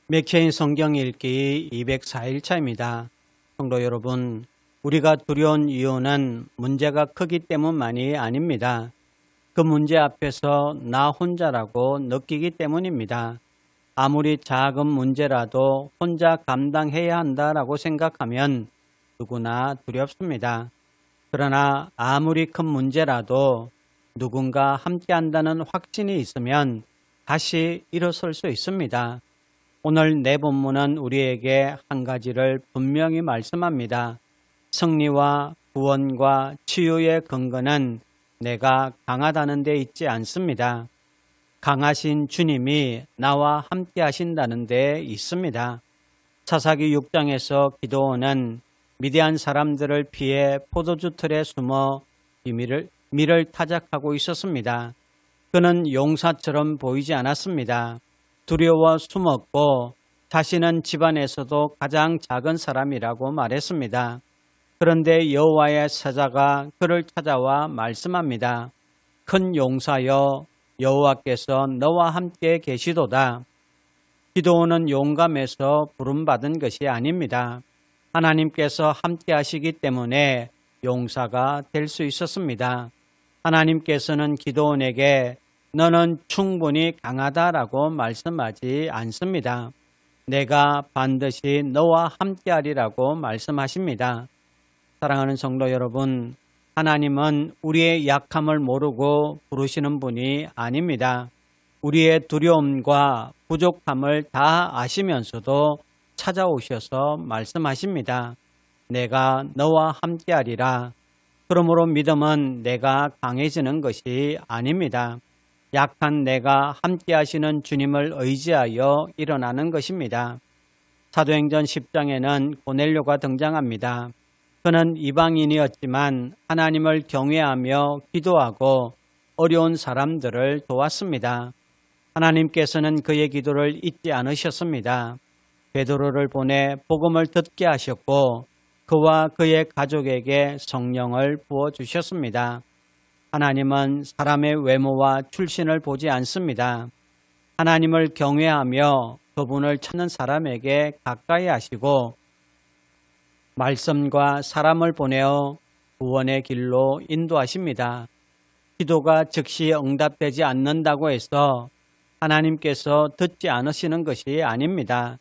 맥케인 성경 읽기 204일차입니다. 성도 여러분, 우리가 두려운 이유는 문제가 크기 때문만이 아닙니다. 그 문제 앞에서 나 혼자라고 느끼기 때문입니다. 아무리 작은 문제라도 혼자 감당해야 한다라고 생각하면 누구나 두렵습니다. 그러나 아무리 큰 문제라도 누군가 함께 한다는 확신이 있으면 다시 일어설 수 있습니다. 오늘 내 본문은 우리에게 한 가지를 분명히 말씀합니다. 승리와 구원과 치유의 근거는 내가 강하다는 데 있지 않습니다. 강하신 주님이 나와 함께 하신다는 데 있습니다. 사사기 6장에서 기드온은 미디안 사람들을 피해 포도주 틀에 숨어 밀을 타작하고 있었습니다. 그는 용사처럼 보이지 않았습니다. 두려워 숨었고 자신은 집안에서도 가장 작은 사람이라고 말했습니다. 그런데 여호와의 사자가 그를 찾아와 말씀합니다. 큰 용사여, 여호와께서 너와 함께 계시도다. 기드온은 용감해서 부름받은 것이 아닙니다. 하나님께서 함께 하시기 때문에 용사가 될 수 있었습니다. 하나님께서는 기드온에게 너는 충분히 강하다라고 말씀하지 않습니다. 내가 반드시 너와 함께하리라고 말씀하십니다. 사랑하는 성도 여러분, 하나님은 우리의 약함을 모르고 부르시는 분이 아닙니다. 우리의 두려움과 부족함을 다 아시면서도 찾아오셔서 말씀하십니다. 내가 너와 함께하리라. 그러므로 믿음은 내가 강해지는 것이 아닙니다. 약한 내가 함께 하시는 주님을 의지하여 일어나는 것입니다. 사도행전 10장에는 고넬료가 등장합니다. 그는 이방인이었지만 하나님을 경외하며 기도하고 어려운 사람들을 도왔습니다. 하나님께서는 그의 기도를 잊지 않으셨습니다. 베드로를 보내 복음을 듣게 하셨고 그와 그의 가족에게 성령을 부어주셨습니다. 하나님은 사람의 외모와 출신을 보지 않습니다. 하나님을 경외하며 그분을 찾는 사람에게 가까이 하시고 말씀과 사람을 보내어 구원의 길로 인도하십니다. 기도가 즉시 응답되지 않는다고 해서 하나님께서 듣지 않으시는 것이 아닙니다.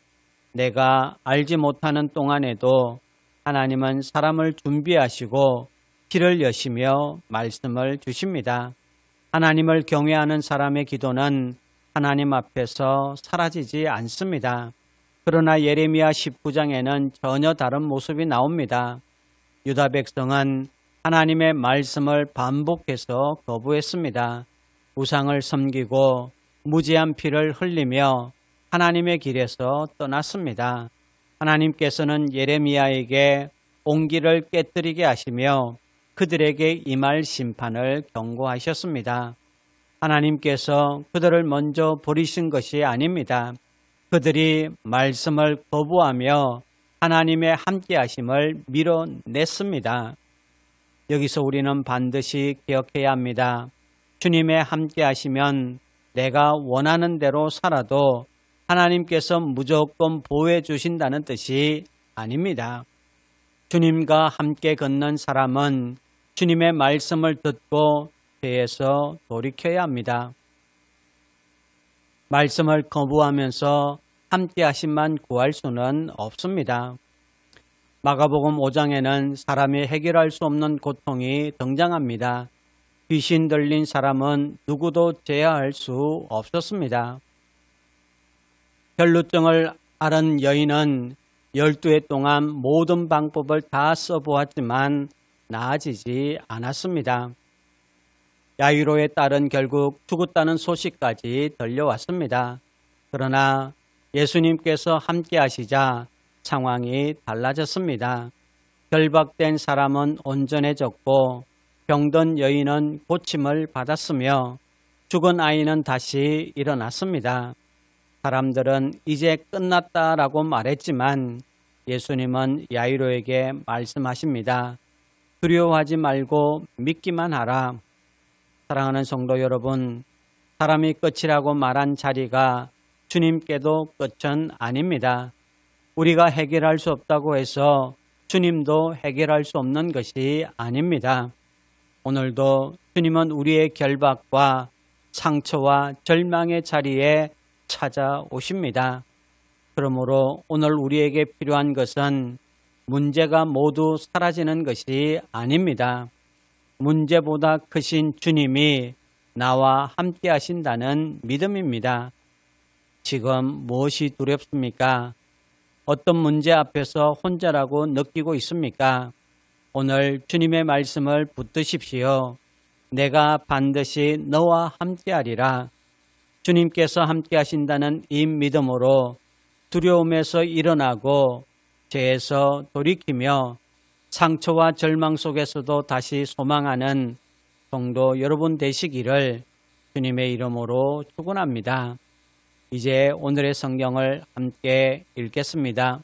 내가 알지 못하는 동안에도 하나님은 사람을 준비하시고 길을 여시며 말씀을 주십니다. 하나님을 경외하는 사람의 기도는 하나님 앞에서 사라지지 않습니다. 그러나 예레미야 19장에는 전혀 다른 모습이 나옵니다. 유다 백성은 하나님의 말씀을 반복해서 거부했습니다. 우상을 섬기고 무지한 피를 흘리며 하나님의 길에서 떠났습니다. 하나님께서는 예레미야에게 온기를 깨뜨리게 하시며 그들에게 임할 심판을 경고하셨습니다. 하나님께서 그들을 먼저 버리신 것이 아닙니다. 그들이 말씀을 거부하며 하나님의 함께하심을 밀어냈습니다. 여기서 우리는 반드시 기억해야 합니다. 주님의 함께하시면 내가 원하는 대로 살아도 하나님께서 무조건 보호해 주신다는 뜻이 아닙니다. 주님과 함께 걷는 사람은 주님의 말씀을 듣고 죄에서 돌이켜야 합니다. 말씀을 거부하면서 함께 하심만 구할 수는 없습니다. 마가복음 5장에는 사람이 해결할 수 없는 고통이 등장합니다. 귀신 들린 사람은 누구도 제어할 수 없었습니다. 혈루증을 앓은 여인은 12해 동안 모든 방법을 다 써보았지만 나아지지 않았습니다. 야이로의 딸은 결국 죽었다는 소식까지 들려왔습니다. 그러나 예수님께서 함께 하시자 상황이 달라졌습니다. 결박된 사람은 온전해졌고 병든 여인은 고침을 받았으며 죽은 아이는 다시 일어났습니다. 사람들은 이제 끝났다라고 말했지만 예수님은 야이로에게 말씀하십니다. 두려워하지 말고 믿기만 하라. 사랑하는 성도 여러분, 사람이 끝이라고 말한 자리가 주님께도 끝은 아닙니다. 우리가 해결할 수 없다고 해서 주님도 해결할 수 없는 것이 아닙니다. 오늘도 주님은 우리의 결박과 상처와 절망의 자리에 찾아오십니다. 그러므로 오늘 우리에게 필요한 것은 문제가 모두 사라지는 것이 아닙니다. 문제보다 크신 주님이 나와 함께 하신다는 믿음입니다. 지금 무엇이 두렵습니까? 어떤 문제 앞에서 혼자라고 느끼고 있습니까? 오늘 주님의 말씀을 붙드십시오. 내가 반드시 너와 함께하리라. 주님께서 함께 하신다는 이 믿음으로 두려움에서 일어나고 죄에서 돌이키며 상처와 절망 속에서도 다시 소망하는 성도 여러분 되시기를 주님의 이름으로 축원합니다. 이제 오늘의 성경을 함께 읽겠습니다.